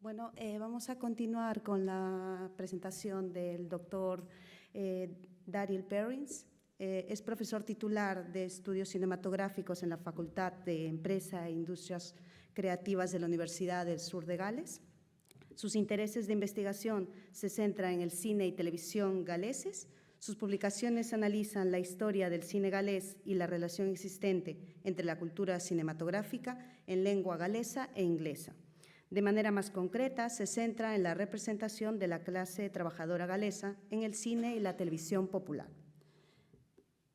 Bueno, vamos a continuar con la presentación del doctor Daryl Perrins. Es profesor titular de estudios cinematográficos en la Facultad de Empresa e Industrias Creativas de la Universidad del Sur de Gales. Sus intereses de investigación se centran en el cine y televisión galeses. Sus publicaciones analizan la historia del cine galés y la relación existente entre la cultura cinematográfica en lengua galesa e inglesa. De manera más concreta, se centra en la representación de la clase trabajadora galesa en el cine y la televisión popular.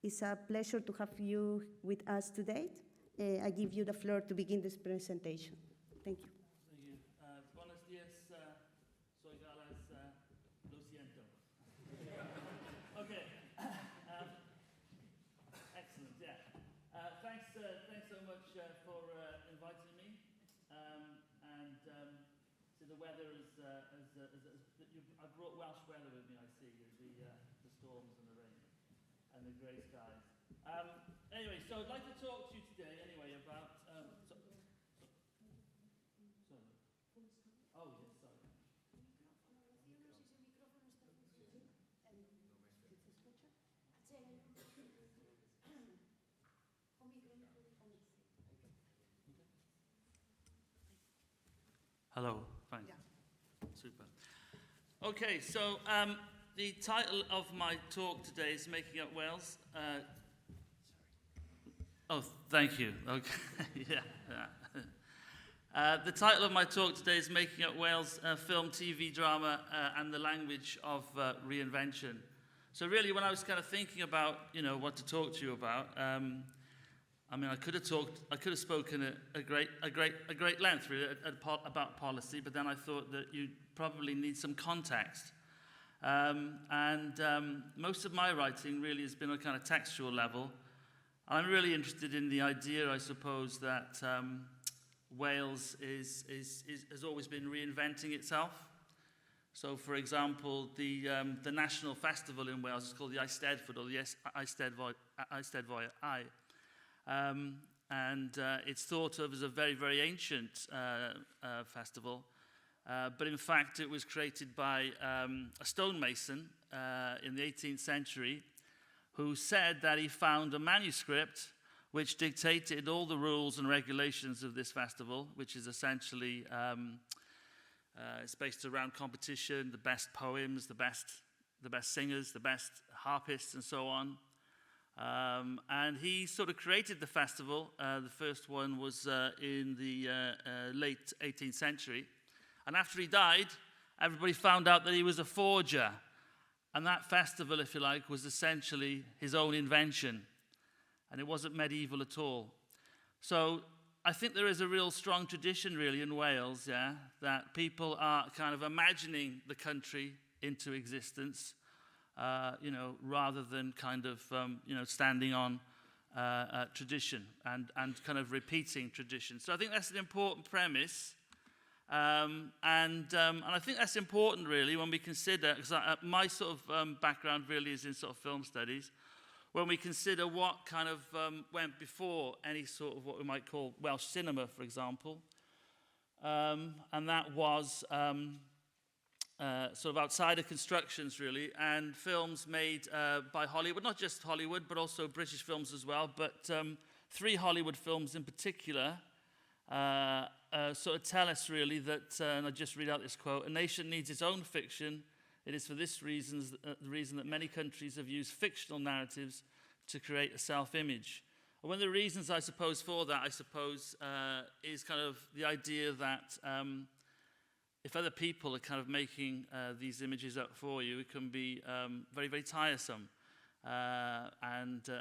It's a pleasure to have you with us today. I give you the floor to begin this presentation. Thank you. Thank you. Buenos días, soy Gales, lo siento. Okay. Excellent, yeah. Thanks so much for inviting me. So the weather is, I brought Welsh weather with me, I see, the storms and the rain and the grey skies. Anyway, so I'd like to talk to you today anyway about, sorry. Oh, yes, sorry. Hello, fine. Yeah. Super. Okay, so the title of my talk today is Making Up Wales. Oh, thank you. Okay, yeah. The title of my talk today is Making Up Wales, Film, TV, Drama, and the Language of Reinvention. So really, when I was kind of thinking about, what to talk to you about, I mean, I could have spoken at a great length really about policy, but then I thought that you probably need some context. Most of my writing really has been on a kind of textual level. I'm really interested in the idea, I suppose, that Wales has always been reinventing itself. So, for example, the national festival in Wales is called the Eisteddfod, or the Eisteddfod. It's thought of as a very, very ancient festival, but in fact it was created by a stonemason in the 18th century who said that he found a manuscript which dictated all the rules and regulations of this festival, which is essentially it's based around competition, the best poems, the best singers, the best harpists, and so on. And he sort of created the festival. The first one was in the late 18th century. And after he died, everybody found out that he was a forger. And that festival, if you like, was essentially his own invention. And it wasn't medieval at all. So I think there is a real strong tradition, really, in Wales, yeah, that people are kind of imagining the country into existence. Rather than kind of, standing on tradition and kind of repeating tradition. So I think that's an important premise. And I think that's important, really, when we consider, because my sort of background really is in sort of film studies, when we consider what kind of went before any sort of what we might call Welsh cinema, for example. And that was sort of outsider constructions, really, and films made by Hollywood, not just Hollywood, but also British films as well, but 3 Hollywood films in particular sort of tell us, really, that, and I'll just read out this quote, "A nation needs its own fiction. It is for this reason, the reason that many countries have used fictional narratives to create a self-image." And one of the reasons, I suppose, for that, is kind of the idea that if other people are kind of making these images up for you, it can be very, very tiresome.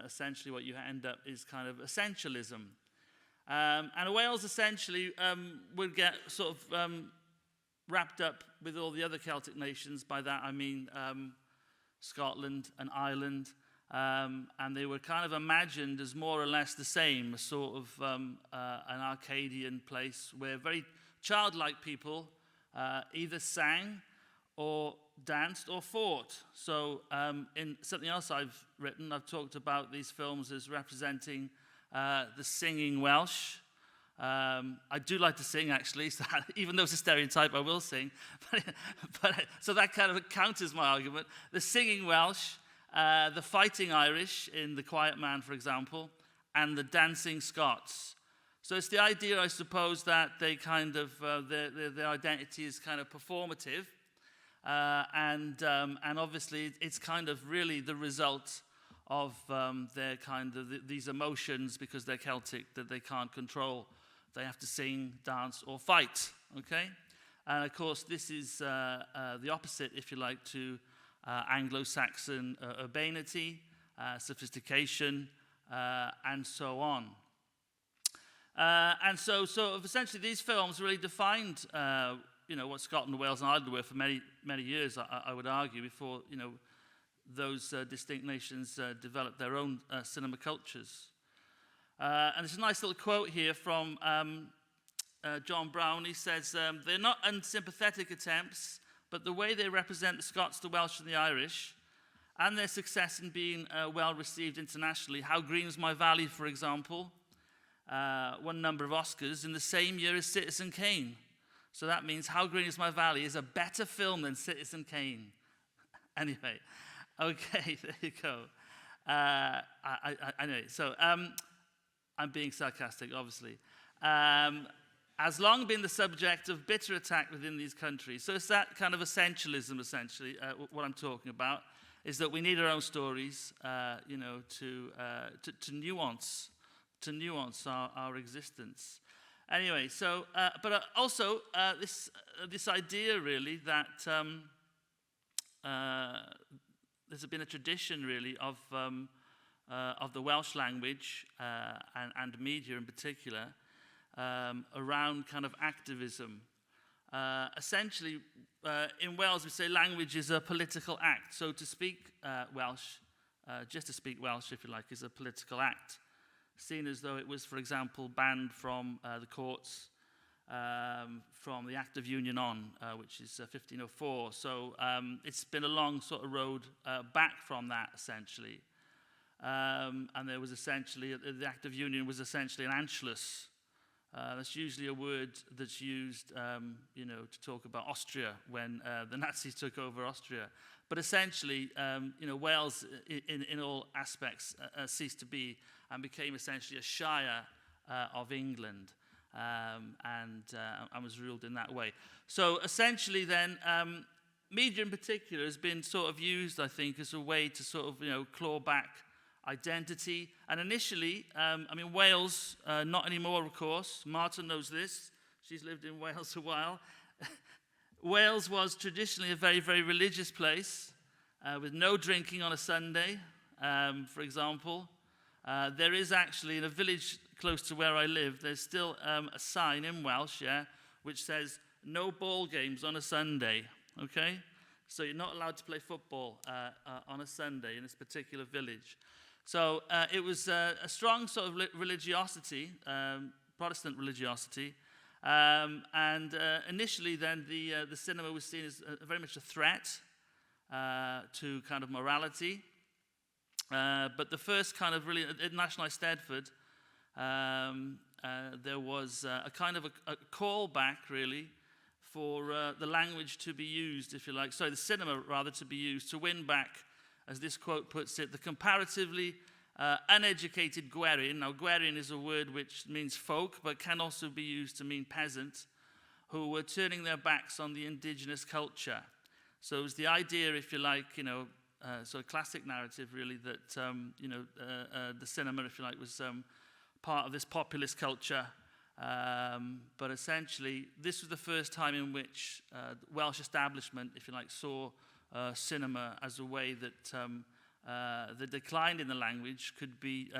Essentially what you end up is kind of essentialism. And Wales essentially would get sort of wrapped up with all the other Celtic nations. By that I mean Scotland and Ireland. And they were kind of imagined as more or less the same, a sort of an Arcadian place where very childlike people either sang or danced or fought. So in something else I've written, I've talked about these films as representing the singing Welsh, I do like to sing, actually, so even though it's a stereotype, I will sing. So that kind of counters my argument. The singing Welsh, the fighting Irish in The Quiet Man, for example, and the dancing Scots. So it's the idea, I suppose, that they kind of, their identity is kind of performative, and obviously it's kind of really the result of their kind of these emotions, because they're Celtic, that they can't control. They have to sing, dance, or fight, okay? And of course, this is the opposite, if you like, to Anglo-Saxon urbanity, sophistication, and so on. And so essentially these films really defined, what Scotland, Wales, and Ireland were for many, many years, I would argue, before, those distinct nations developed their own cinema cultures. And there's a nice little quote here from John Brown. He says, they're not unsympathetic attempts, but the way they represent the Scots, the Welsh, and the Irish, and their success in being well received internationally. How Green's My Valley, for example, won a number of Oscars in the same year as Citizen Kane. So that means How Green Is My Valley is a better film than Citizen Kane. Anyway, okay, there you go. Anyway, so I'm being sarcastic, obviously. Has long been the subject of bitter attack within these countries. So it's that kind of essentialism, essentially, what I'm talking about, is that we need our own stories, to nuance our existence. Anyway, so, but also this idea, really, that there's been a tradition, really, of the Welsh language and media in particular, around kind of activism. Essentially, in Wales, we say language is a political act. So to speak Welsh, just to speak Welsh, if you like, is a political act, seen as though it was, for example, banned from the courts from the Act of Union on, which is 1504. So it's been a long sort of road back from that, essentially. And there was essentially, the Act of Union was essentially an Anschluss. That's usually a word that's used, to talk about Austria when the Nazis took over Austria. But essentially, Wales, in all aspects, ceased to be and became essentially a shire of England, and was ruled in that way. So essentially, then, media in particular has been sort of used, I think, as a way to sort of, claw back identity. And initially, Wales, not anymore, of course. Marta knows this. She's lived in Wales a while. Wales was traditionally a very, very religious place, with no drinking on a Sunday, for example. There is actually, in a village close to where I live, there's still a sign in Welsh, which says, no ball games on a Sunday, okay? So you're not allowed to play football on a Sunday in this particular village. So it was a strong sort of religiosity, Protestant religiosity, and initially then the cinema was seen as very much a threat to kind of morality. But the first kind of really, at National Eisteddfod, there was a kind of a callback, really, for the language to be used, if you like, sorry, the cinema, rather, to be used to win back, as this quote puts it, the comparatively uneducated Gwerin. Now, Gwerin is a word which means folk, but can also be used to mean peasant, who were turning their backs on the indigenous culture. So it was the idea, if you like, sort of classic narrative, really, that, the cinema, if you like, was part of this populist culture. But essentially, this was the first time in which the Welsh establishment, if you like, saw cinema as a way that the decline in the language could be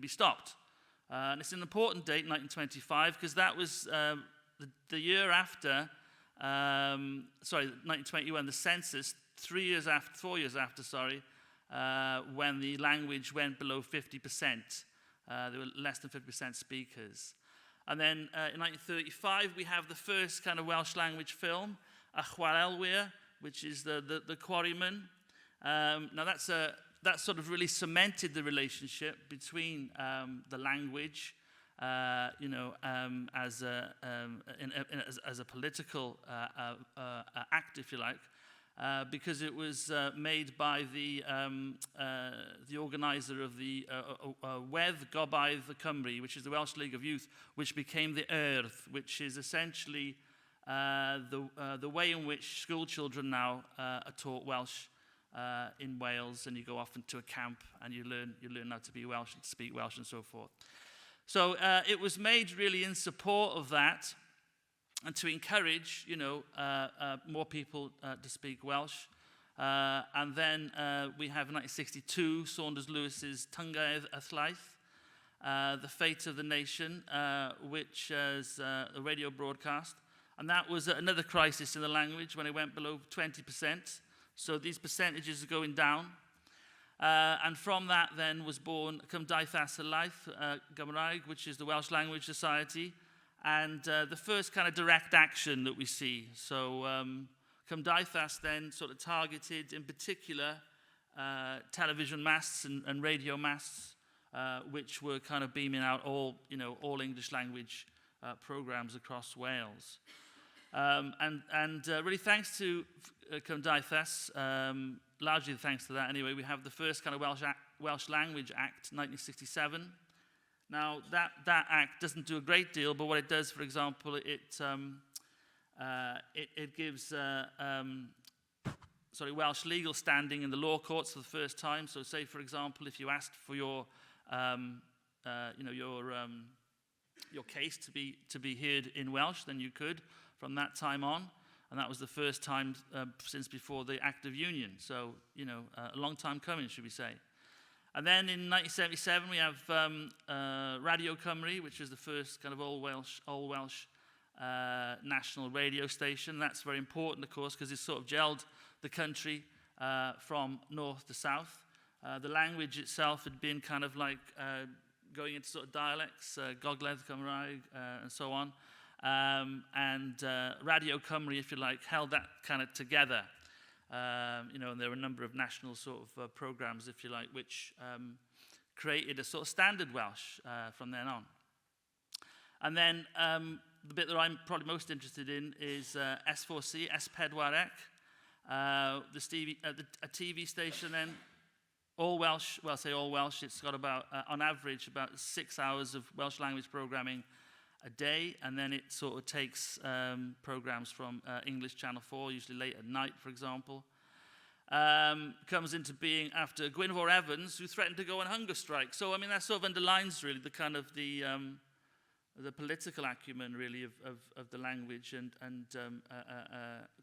stopped. And it's an important date, 1925, because that was the year after, 1921, the census, 4 years after, when the language went below 50%. There were less than 50% speakers. And then in 1935, we have the first kind of Welsh language film, A Chwarelwyr, which is the quarryman. Now that sort of really cemented the relationship between the language as a political act, if you like, because it was made by the organizer of the Welsh De Cymru, which is the Welsh League of Youth, which became the Earth, which is essentially the way in which school children now are taught Welsh in Wales, and you go off into a camp and you learn how to be Welsh and to speak Welsh and so forth. So it was made really in support of that, and to encourage, more people to speak Welsh. And then we have in 1962 Saunders Lewis's Tynged y Llaeth, The Fate of the Nation, which is a radio broadcast. And that was another crisis in the language when it went below 20%. So these percentages are going down. And from that then was born Prifysgol De Cymru, which is the Welsh Language Society, and the first kind of direct action that we see. So Cymdeithas then sort of targeted, in particular, television masts and radio masts, which were kind of beaming out all English language programs across Wales. And really thanks to Cymdeithas, largely thanks to that anyway, we have the first kind of Welsh Language Act, 1967. Now, that act doesn't do a great deal, but what it does, for example, it gives Welsh legal standing in the law courts for the first time. So say, for example, if you asked for your case to be heard in Welsh, then you could from that time on. And that was the first time since before the Act of Union. So, a long time coming, should we say. And then in 1977, we have Radio Cymru, which was the first kind of all Welsh national radio station. That's very important, of course, because it sort of gelled the country from north to south. The language itself had been kind of like going into sort of dialects, Gogledd Cymraeg, and so on. And Radio Cymru, if you like, held that kind of together. And there were a number of national sort of programs, if you like, which created a sort of standard Welsh from then on. And then the bit that I'm probably most interested in is S4C, S4C, a TV station then, all Welsh, well I say all Welsh, it's got about, on average, about 6 hours of Welsh language programming a day, and then it sort of takes programs from English Channel 4, usually late at night, for example. Comes into being after Gwynfor Evans, who threatened to go on hunger strike. So, I mean, that sort of underlines really the kind of the political acumen, really, of the language, and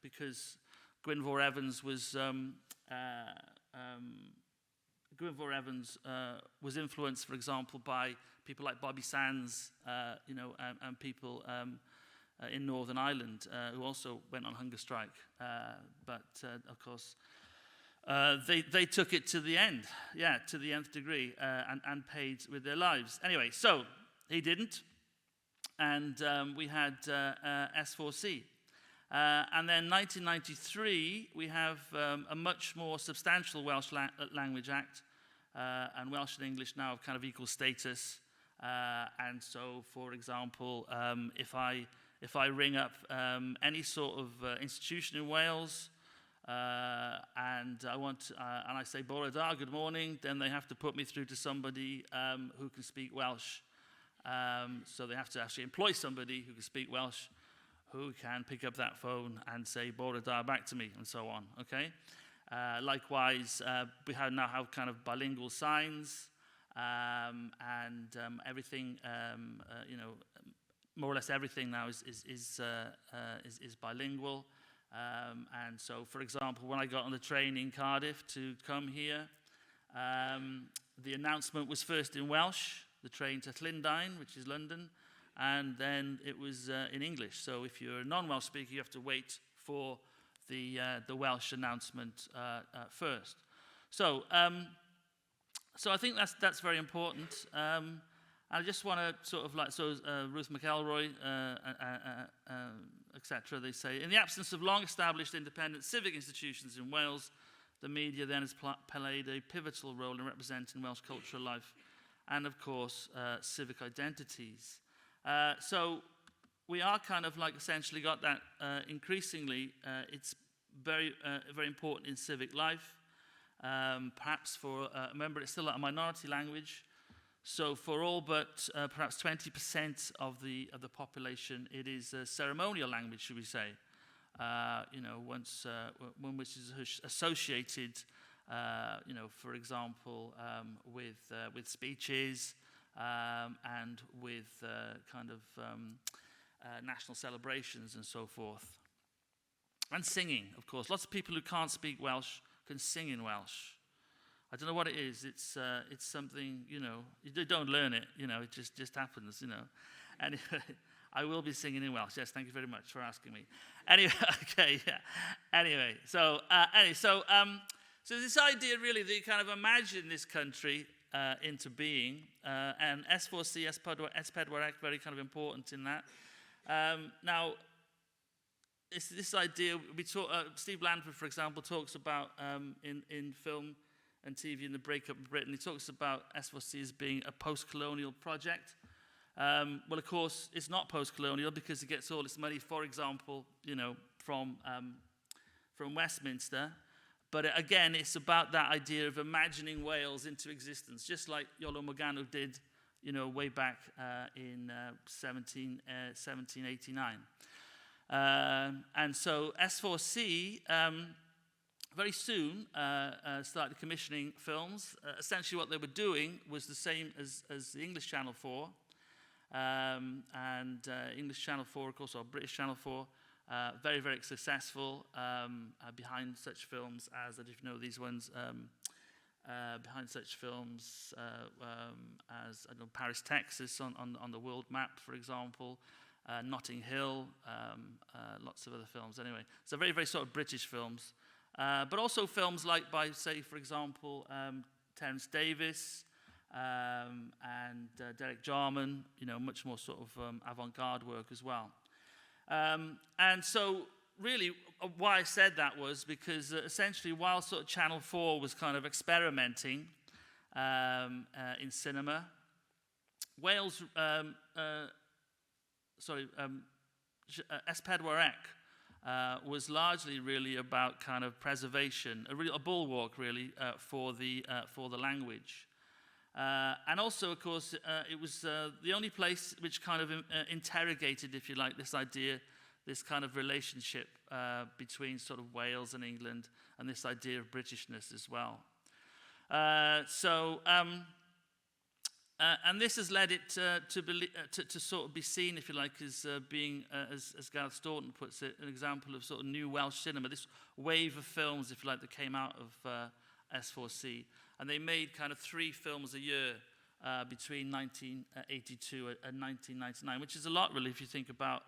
because Gwynfor Evans was influenced, for example, by people like Bobby Sands, and people in Northern Ireland who also went on hunger strike. But of course, they took it to the end, to the nth degree, and paid with their lives. Anyway, so he didn't, and we had S4C. And then 1993, we have a much more substantial Welsh Language Act, and Welsh and English now have kind of equal status. And so, for example, if I ring up any sort of institution in Wales, and I say Bore da, good morning, then they have to put me through to somebody who can speak Welsh. So they have to actually employ somebody who can speak Welsh, who can pick up that phone and say Bore da back to me, and so on. Okay. Likewise, we now have kind of bilingual signs. And everything, more or less everything now is bilingual. And so, for example, when I got on the train in Cardiff to come here, the announcement was first in Welsh, the train to Llundain, which is London, and then it was in English. So if you're a non-Welsh speaker, you have to wait for the Welsh announcement first. So I think that's very important. I just want to sort of Ruth McElroy, etc. They say, in the absence of long-established independent civic institutions in Wales, the media then has played a pivotal role in representing Welsh cultural life and of course civic identities. So we are kind of like essentially got that increasingly it's very important in civic life. Perhaps for, remember it's still a minority language, so for all but perhaps 20% of the population, it is a ceremonial language, should we say? You know, one which is associated, you know, for example, with speeches and with kind of national celebrations and so forth. And singing, of course. Lots of people who can't speak Welsh can sing in Welsh. I don't know what it is. It's something, you know, you don't learn it, you know, it just happens, you know. Anyway, I will be singing in Welsh. Yes, thank you very much for asking me. Anyway, okay, yeah. Anyway, so this idea really that you kind of imagine this country into being, and S4C, S4C, very kind of important in that. Now, it's this idea, Steve Blandford, for example, talks about in film and TV in the breakup of Britain, he talks about S4C as being a post-colonial project. Well, of course, it's not post-colonial because it gets all its money, for example, you know, from Westminster. But again, it's about that idea of imagining Wales into existence, just like Iolo Morgannwg did, you know, way back in 1789. And so S4C very soon started commissioning films. Essentially what they were doing was the same as the English Channel 4. English Channel 4, of course, or British Channel 4, very, very successful behind such films as, I don't know these ones, behind such films as, I don't know, Paris, Texas on the world map, for example, Notting Hill, lots of other films. Anyway, so very, very sort of British films. But also films like by, say, for example, Terence Davies and Derek Jarman, you know, much more sort of avant-garde work as well. And so really why I said that was because essentially while sort of Channel 4 was kind of experimenting in cinema, Wales, S4C was largely really about kind of preservation, a bulwark really for the language. And also, of course, it was the only place which kind of interrogated, if you like, this idea, this kind of relationship between sort of Wales and England, and this idea of Britishness as well. And this has led it to sort of be seen, if you like, as being, as Gareth Staunton puts it, an example of sort of new Welsh cinema, this wave of films, if you like, that came out of S4C. And they made kind of 3 films a year between 1982 and 1999, which is a lot, really, if you think about,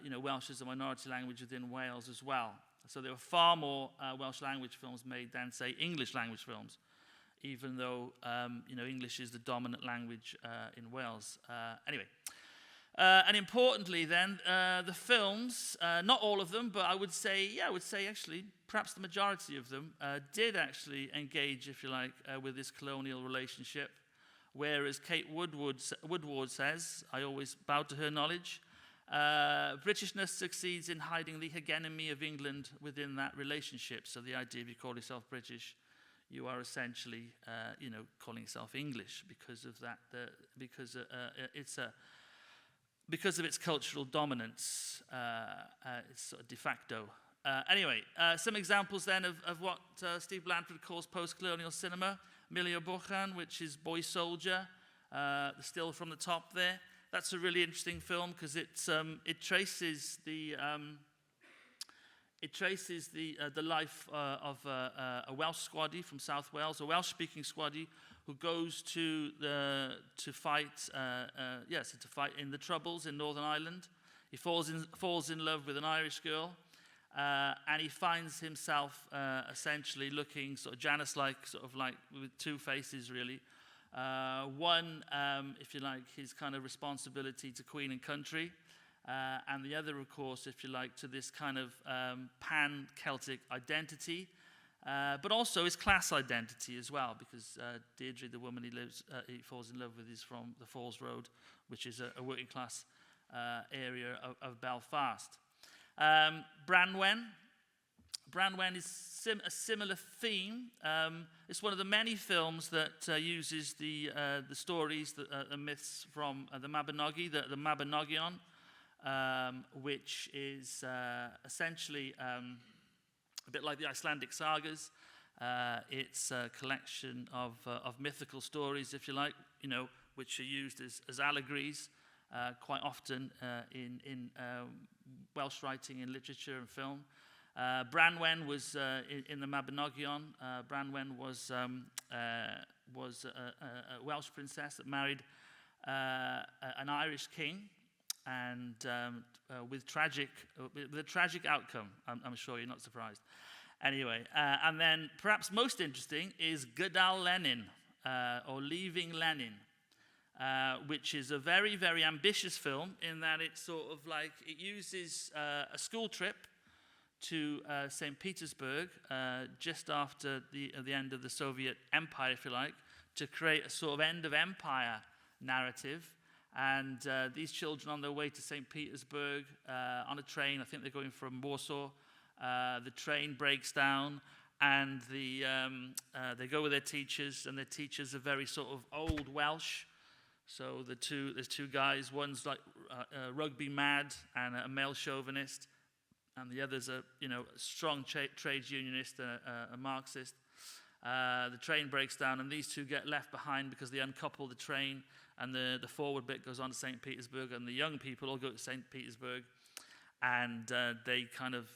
you know, Welsh as a minority language within Wales as well. So there were far more Welsh language films made than, say, English language films, even though, you know, English is the dominant language in Wales. Anyway, and importantly then, the films, not all of them, but I would say actually, perhaps the majority of them did actually engage, if you like, with this colonial relationship, whereas Kate Woodward says, I always bow to her knowledge, Britishness succeeds in hiding the hegemony of England within that relationship. So the idea, if you call yourself British, you are essentially, you know, calling yourself English because of that, because of its cultural dominance, it's sort of de facto. Anyway, some examples then of what Steve Blandford calls post-colonial cinema. Emilio Bojan, which is Boy Soldier, the still from the top there. That's a really interesting film because it traces the life of a Welsh squaddie from South Wales, a Welsh-speaking squaddie who goes to fight in the Troubles in Northern Ireland. He falls in love with an Irish girl, and he finds himself essentially looking sort of Janus-like, sort of like with 2 faces really. One, if you like, his kind of responsibility to Queen and country. And the other, of course, if you like, to this kind of pan-Celtic identity. but also his class identity as well, because Deirdre, the woman he falls in love with, is from the Falls Road, which is a working class area of Belfast. Branwen is a similar theme. It's one of the many films that uses the stories, the myths from the Mabinogi, the Mabinogion, which is essentially a bit like the Icelandic sagas. It's a collection of mythical stories, if you like, which are used as allegories quite often in Welsh writing, in literature and film. Branwen was in the Mabinogion. Branwen was a Welsh princess that married an Irish king, and with a tragic outcome. I'm sure you're not surprised. Anyway, and then perhaps most interesting is Gydal Lenin, or Leaving Lenin, which is a very, very ambitious film in that it uses a school trip to St. Petersburg just after the end of the Soviet Empire, if you like, to create a sort of end of empire narrative. And these children on their way to St. Petersburg on a train, I think they're going from Warsaw, the train breaks down, and they go with their teachers, and their teachers are very sort of old Welsh. So there's two guys, one's like rugby mad and a male chauvinist, and the other's a strong trades unionist, a Marxist. The train breaks down, and these two get left behind because they uncouple the train, and the forward bit goes on to St. Petersburg, and the young people all go to St. Petersburg, and they kind of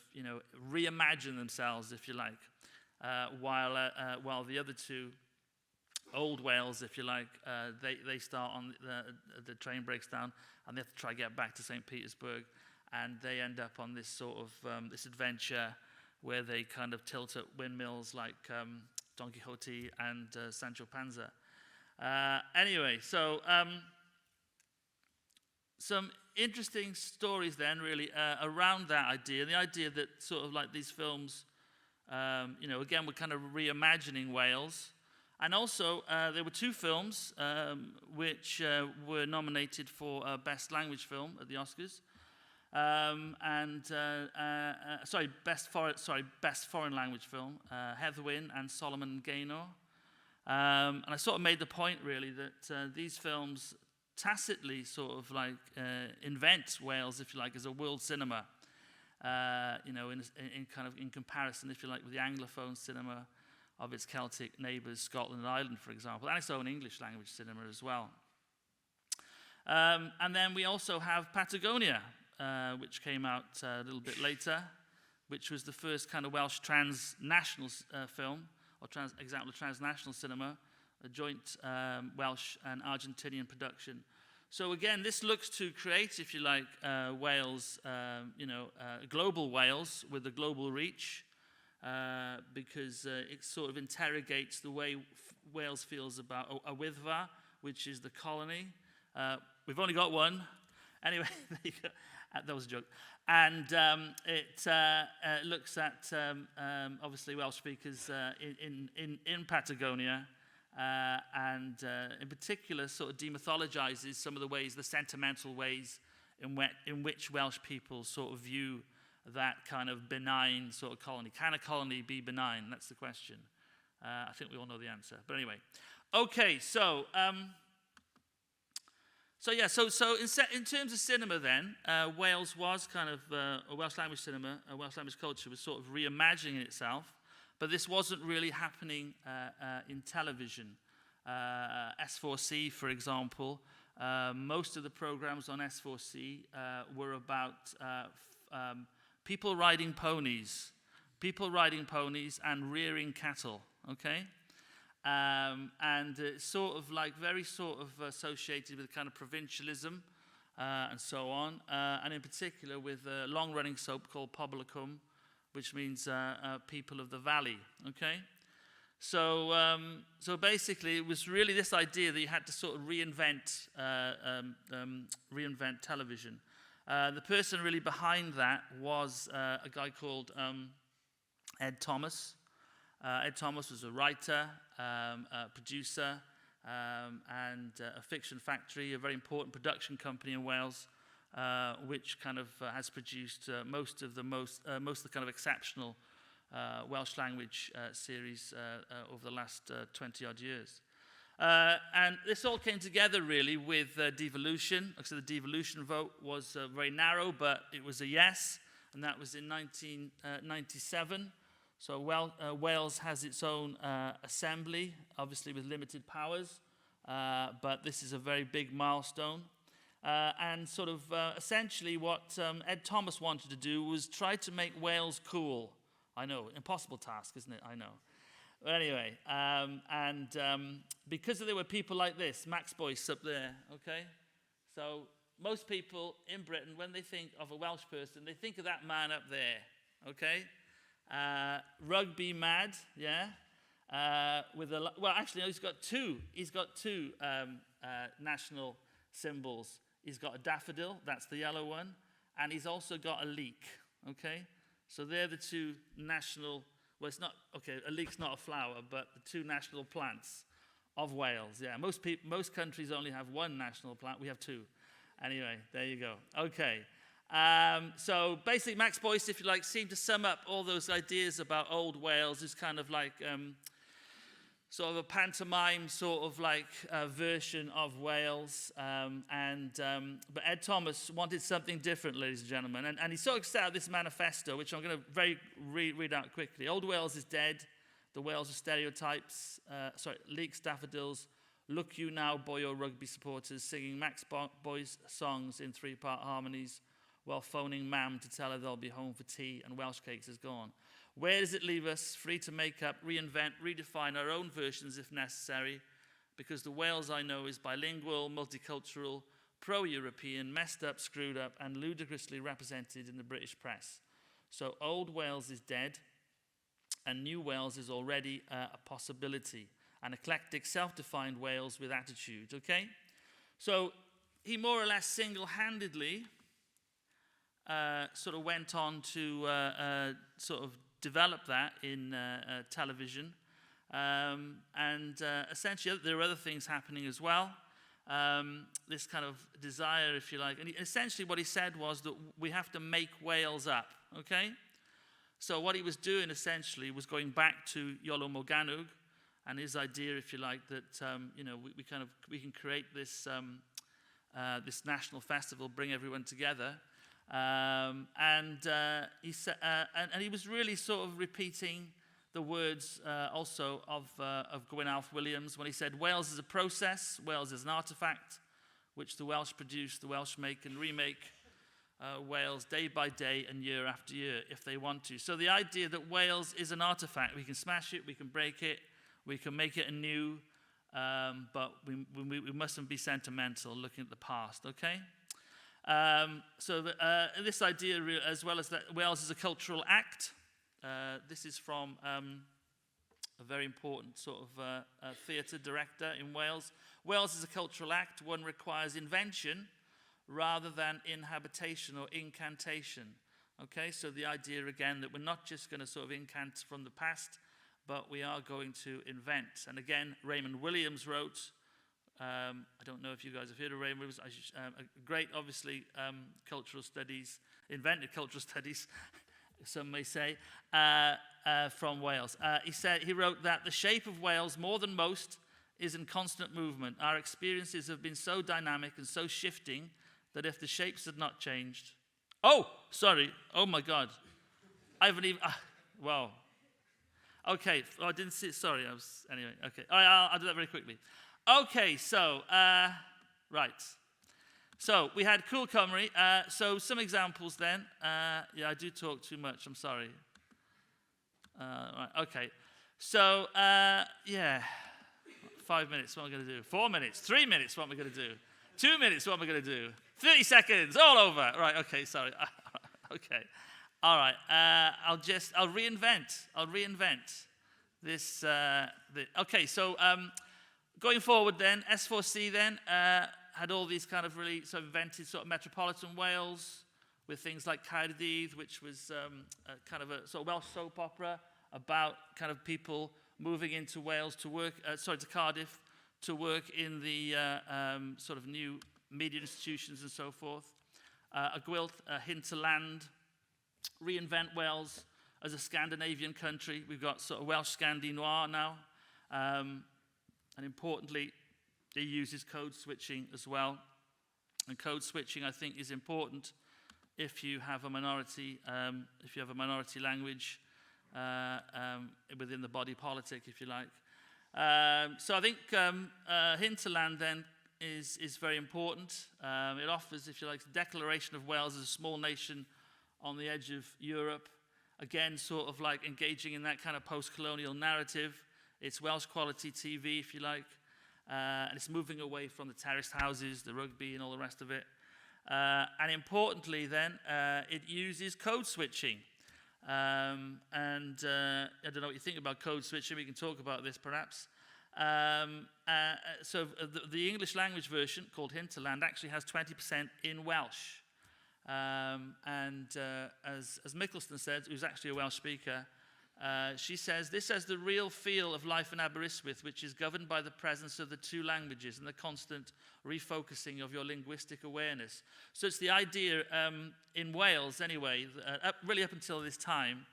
reimagine themselves, if you like, while the other two old Wales, if you like, they start on the train breaks down, and they have to try to get back to St. Petersburg, and they end up on this sort of this adventure where they kind of tilt at windmills like Don Quixote and Sancho Panza. Anyway, so some interesting stories then, really, around that idea. The idea that sort of like these films, again, we're kind of reimagining Wales. And also, there were two films which were nominated for Best Language Film at the Oscars. Best Foreign Language Film, Heddwyn and Solomon Gaynor. And I sort of made the point, really, that these films tacitly sort of like invent Wales, if you like, as a world cinema. In comparison, if you like, with the Anglophone cinema of its Celtic neighbours, Scotland and Ireland, for example, and its own English language cinema as well. And then we also have Patagonia, which came out a little bit later, which was the first kind of Welsh transnational film, or transnational cinema, a joint Welsh and Argentinian production. So again, this looks to create, if you like, Wales, global Wales with a global reach, because it sort of interrogates the way Wales feels about a Wyddfa, which is the colony. We've only got one. Anyway, there you go. That was a joke. And it looks at, obviously, Welsh speakers in Patagonia, and in particular sort of demythologizes some of the ways, the sentimental ways in which Welsh people sort of view that kind of benign sort of colony. Can a colony be benign? That's the question. I think we all know the answer. But anyway. Okay, so in terms of cinema then, Wales was kind of, a Welsh language cinema, a Welsh language culture was sort of reimagining itself, but this wasn't really happening in television. S4C, for example, most of the programs on S4C were about people riding ponies and rearing cattle, okay? And it's sort of like very sort of associated with kind of provincialism and so on, and in particular with a long-running soap called Pobl which means people of the valley, okay? So basically it was really this idea that you had to sort of reinvent television. The person really behind that was a guy called Ed Thomas, Ed Thomas was a writer, a producer, and a fiction factory, a very important production company in Wales, which kind of has produced most of the kind of exceptional Welsh language series over the last 20-odd years. And this all came together really with devolution. Like I said, the devolution vote was very narrow, but it was a yes, and that was in 1997. So Wales has its own assembly, obviously with limited powers, but this is a very big milestone. And sort of essentially what Ed Thomas wanted to do was try to make Wales cool. I know, impossible task, isn't it? I know. But anyway, because there were people like this, Max Boyce up there, okay? So most people in Britain, when they think of a Welsh person, they think of that man up there, okay? Rugby mad, yeah? Well, actually, no, he's got two. He's got two national symbols. He's got a daffodil, that's the yellow one, and he's also got a leek, okay? So they're the two national, well, it's not, okay, a leek's not a flower, but the two national plants of Wales, yeah. Most countries only have one national plant, we have two. Anyway, there you go. Okay. So basically, Max Boyce, if you like, seemed to sum up all those ideas about old Wales as kind of like sort of a pantomime sort of like version of Wales. But Ed Thomas wanted something different, ladies and gentlemen. And he sort of set out this manifesto, which I'm going to read out quickly. Old Wales is dead. The Wales of stereotypes. Leeks, daffodils. Look you now, boyo rugby supporters, singing Max Boyce songs in three-part harmonies, while phoning Mam to tell her they'll be home for tea and Welsh cakes is gone. Where does it leave us? Free to make up, reinvent, redefine our own versions if necessary, because the Wales I know is bilingual, multicultural, pro-European, messed up, screwed up, and ludicrously represented in the British press. So old Wales is dead, and new Wales is already a possibility. An eclectic, self-defined Wales with attitude, okay? So he more or less single-handedly sort of went on to sort of develop that in television. Essentially, there are other things happening as well. This kind of desire, if you like. And essentially what he said was that we have to make Wales up, okay? So what he was doing essentially was going back to Iolo Morgannwg and his idea, if you like, that we can create this this national festival, bring everyone together. He was really sort of repeating the words also of Gwynalf Williams when he said, Wales is a process, Wales is an artifact, which the Welsh produce, the Welsh make and remake Wales day by day and year after year if they want to. So the idea that Wales is an artifact, we can smash it, we can break it, we can make it anew, but we mustn't be sentimental looking at the past, okay? This idea, as well as that Wales is a cultural act, this is from a very important sort of theatre director in Wales. Wales is a cultural act. One requires invention rather than inhabitation or incantation. Okay, so the idea again that we're not just going to sort of incant from the past, but we are going to invent. And again, Raymond Williams wrote, I don't know if you guys have heard of Raymond Williams, a great, obviously, cultural studies, invented cultural studies, some may say, from Wales. He wrote that the shape of Wales, more than most, is in constant movement. Our experiences have been so dynamic and so shifting that if the shapes had not changed... Oh, sorry. Oh, my God. I haven't even... wow. Okay. Oh, I didn't see it. Sorry. Anyway, okay. All right, I'll do that very quickly. Okay, so... right. So, we had Cool Cymru. So, some examples then. Yeah, I do talk too much. I'm sorry. Right, okay. So, yeah... 5 minutes, what am I going to do? 4 minutes, 3 minutes, what am I going to do? 2 minutes, what am I going to do? 30 seconds, all over. Right, okay, sorry. Okay. All right, I'll reinvent this. Okay, so going forward then, S4C then had all these kind of really sort of invented sort of metropolitan Wales with things like Caerdydd, which was kind of a sort of Welsh soap opera. about kind of people moving into Wales to work, to Cardiff, to work in the sort of new media institutions and so forth. A Gwylt, a hinterland, reinvent Wales as a Scandinavian country. We've got sort of Welsh Scandi-Noir now. And importantly, it uses code switching as well. And code switching, I think, is important if you have a minority, language within the body politic, if you like. So I think hinterland then is very important. It offers, if you like, a declaration of Wales as a small nation on the edge of Europe. Again, sort of like engaging in that kind of post-colonial narrative. It's Welsh quality TV, if you like. And it's moving away from the terraced houses, the rugby and all the rest of it. And importantly then, it uses code switching. I don't know what you think about code switching. We can talk about this perhaps. So the English language version, called Hinterland, actually has 20% in Welsh. As Mickleston said, who's actually a Welsh speaker, she says, this has the real feel of life in Aberystwyth, which is governed by the presence of the two languages and the constant refocusing of your linguistic awareness. So it's the idea, in Wales anyway, really up until this time,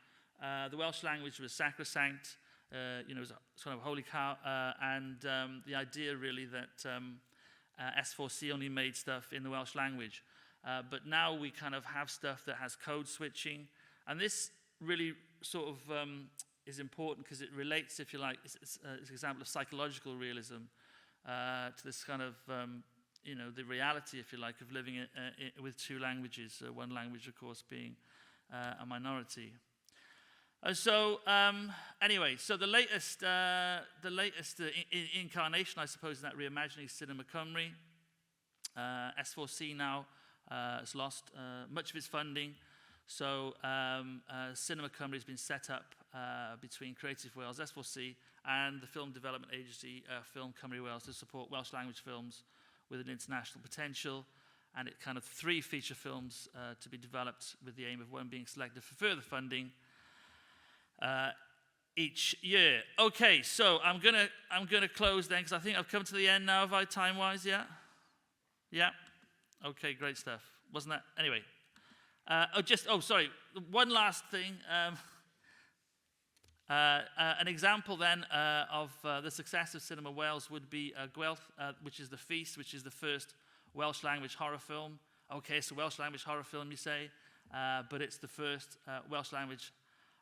the Welsh language was sacrosanct, it was a sort of holy cow, and the idea really that S4C only made stuff in the Welsh language. But now we kind of have stuff that has code switching, and this really sort of is important because it relates, if you like, it's an example of psychological realism to this kind of, the reality, if you like, of living with two languages, one language, of course, being a minority. Anyway, so the latest incarnation, I suppose, in that reimagining Cinema Cymru, S4C now has lost much of its funding. So Cinema Cymru has been set up between Creative Wales, S4C, and the film development agency Film Cymru Wales to support Welsh language films with an international potential. And it kind of 3 feature films to be developed with the aim of one being selected for further funding each year. Okay, so I'm gonna close then because I think I've come to the end now. Have I, time-wise? Yeah. Yeah. Okay, great stuff. Wasn't that anyway? Sorry. One last thing. An example then of the success of Cinema Wales would be Gwylt, which is The Feast, which is the first Welsh language horror film. Okay, it's a Welsh language horror film, you say, but it's the first Welsh language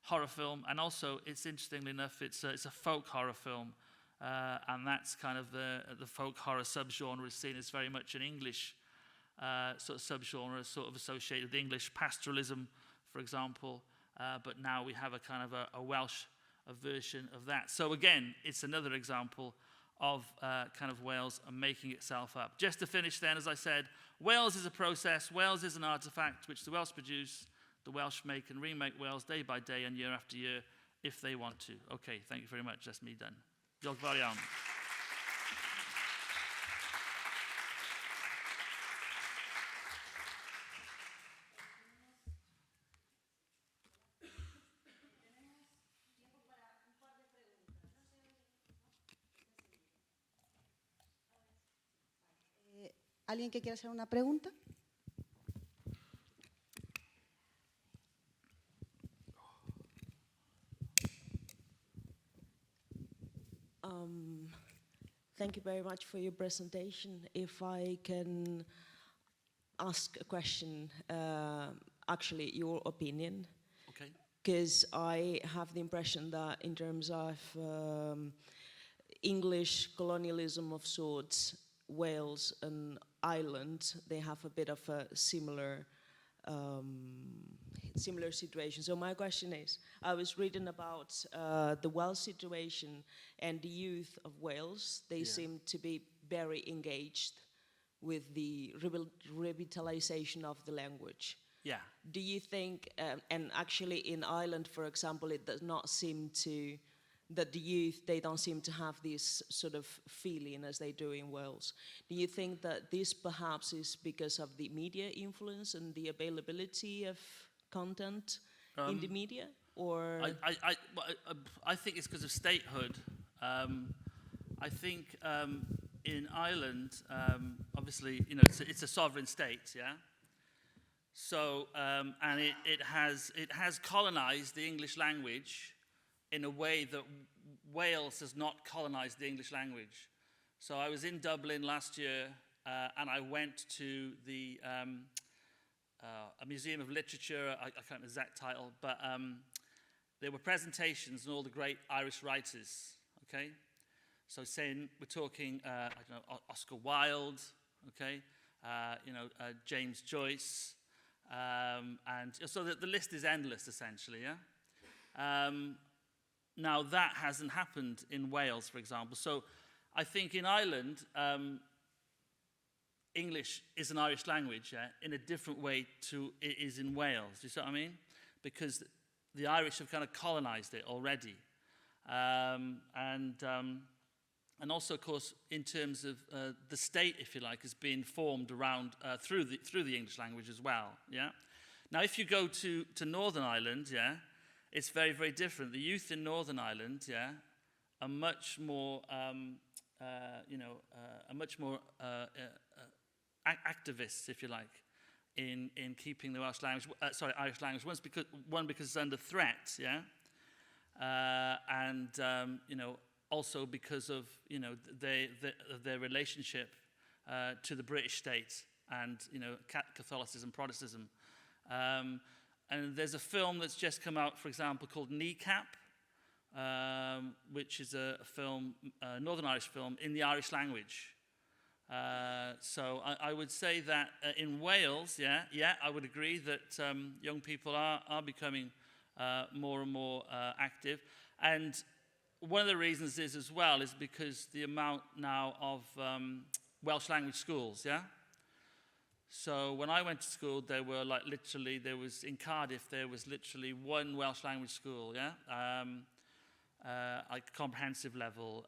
horror film, and also, it's interestingly enough, it's a folk horror film, and that's kind of the folk horror subgenre is seen as very much an English sort of subgenre, sort of associated with English pastoralism, for example, but now we have a kind of a Welsh version of that. So again, it's another example of kind of Wales making itself up. Just to finish then, as I said, Wales is a process, Wales is an artifact which the Welsh produce, the Welsh make and remake Wales day by day and year after year if they want to. Okay, thank you very much, that's me done. Diolch fawr iawn. ¿Alguien que quiera hacer una pregunta? Thank you very much for your presentation. If I can ask a question, actually your opinion. Okay. Because I have the impression that in terms of English colonialism of sorts, Wales and Ireland, they have a bit of a similar situation. So my question is, I was reading about the Welsh situation and the youth of Wales. They seem to be very engaged with the revitalization of the language. Yeah. Do you think, and actually in Ireland, for example, it does not seem to, that the youth, they don't seem to have this sort of feeling as they do in Wales. Do you think that this perhaps is because of the media influence and the availability of content in the media? or? I think it's because of statehood. I think in Ireland, obviously, you know, it's a sovereign state, yeah. So, and it has colonized the English language in a way that Wales has not colonized the English language. So I was in Dublin last year, and I went to the a museum of literature. I can't remember the exact title, but there were presentations on all the great Irish writers. Okay, so saying we're talking, I don't know, Oscar Wilde. Okay, James Joyce. And so the list is endless, essentially, yeah? Now, that hasn't happened in Wales, for example. So I think in Ireland, English is an Irish language, yeah, in a different way to it is in Wales. Do you see what I mean? Because the Irish have kind of colonized it already. And also, of course, in terms of the state, if you like, has been formed around through the English language as well. Yeah. Now, if you go to Northern Ireland, yeah, it's very, very different. The youth in Northern Ireland, yeah, are much more, activists, if you like, in keeping the Welsh language, Irish language. One because it's under threat, yeah, also because of their relationship to the British state and Catholicism, Protestantism, and there's a film that's just come out, for example, called Kneecap, which is a film, Northern Irish film in the Irish language. So I would say that in Wales, I would agree that young people are becoming more and more active, and one of the reasons is as well is because the amount now of Welsh language schools, yeah? So when I went to school, there were in Cardiff, there was literally one Welsh language school, yeah? Like comprehensive level,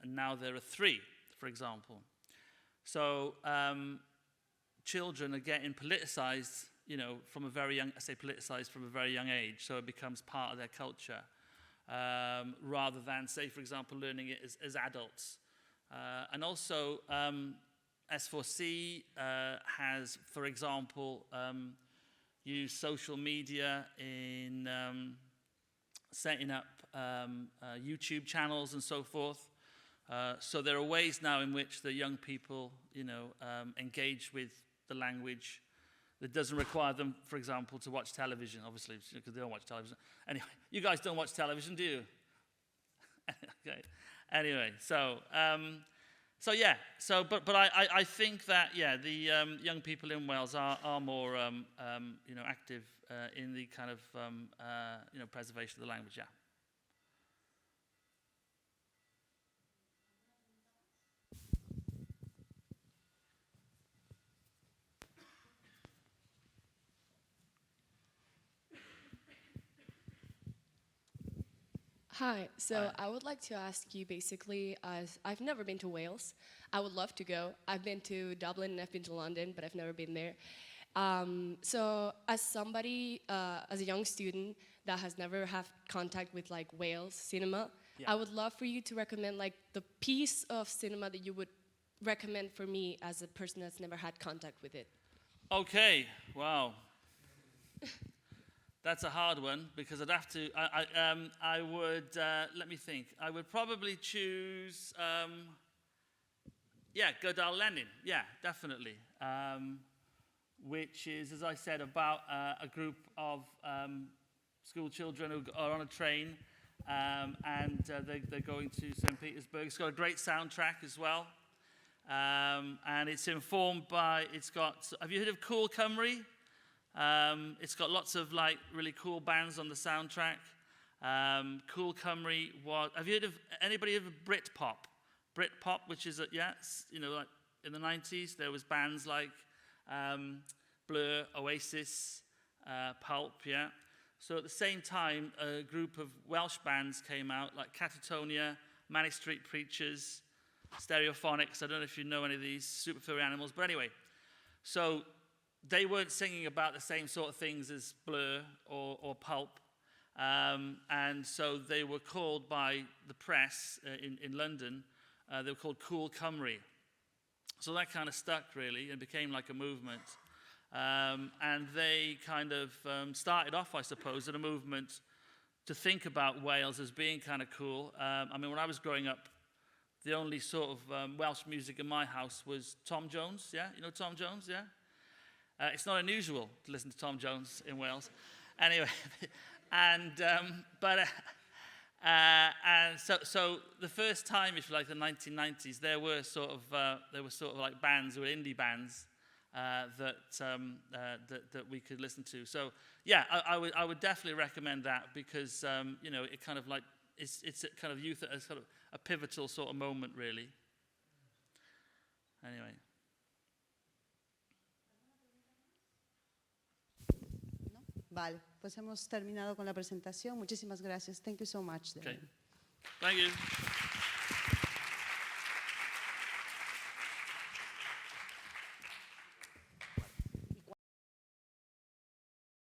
and now there are 3, for example. So children are getting politicized, from a very young, from a very young age, so it becomes part of their culture. Rather than, say, for example, learning it as adults. And also, S4C has, for example, used social media in setting up YouTube channels and so forth. So there are ways now in which the young people, engage with the language that doesn't require them, for example, to watch television, obviously, because they don't watch television. Anyway, you guys don't watch television, do you? Okay. Anyway, but I think that, the young people in Wales are more, active in the kind of, preservation of the language, yeah. Hi, so I would like to ask you basically, as I've never been to Wales. I would love to go. I've been to Dublin and I've been to London, but I've never been there. So as somebody, as a young student that has never had contact with like Wales cinema, I would love for you to recommend like the piece of cinema that you would recommend for me as a person that's never had contact with it. Okay, wow. That's a hard one because I'd have to. I would. Let me think. I would probably choose. Godal Lenin. Yeah, definitely. Which is, as I said, about a group of school children who are on a train, and they're going to St. Petersburg. It's got a great soundtrack as well, and it's informed by. It's got. Have you heard of Cool Cymru? It's got lots of like really cool bands on the soundtrack. Cool Cymru was. Have you heard of anybody heard of Britpop? Britpop, which is like in the 90s, there was bands like Blur, Oasis, Pulp, yeah. So at the same time, a group of Welsh bands came out, like Catatonia, Manic Street Preachers, Stereophonics. I don't know if you know any of these, Super Furry Animals, but anyway. So they weren't singing about the same sort of things as Blur or Pulp, And so they were called by the press in London, they were called Cool Cymru. So that kind of stuck, really, and became like a movement. And they kind of started off, I suppose, in a movement to think about Wales as being kind of cool. I mean, when I was growing up, the only sort of Welsh music in my house was Tom Jones, yeah? You know Tom Jones, yeah? It's not unusual to listen to Tom Jones in Wales. Anyway, and so the first time, if you like, the 1990s, there were sort of like bands, there were indie bands that we could listen to. So yeah, I would definitely recommend that because you know, it kind of like it's a kind of youth at a sort of a pivotal sort of moment, really. Anyway. ¿No? Vale, pues hemos terminado con la presentación. Muchísimas gracias. Thank you so much. Okay. Thank you.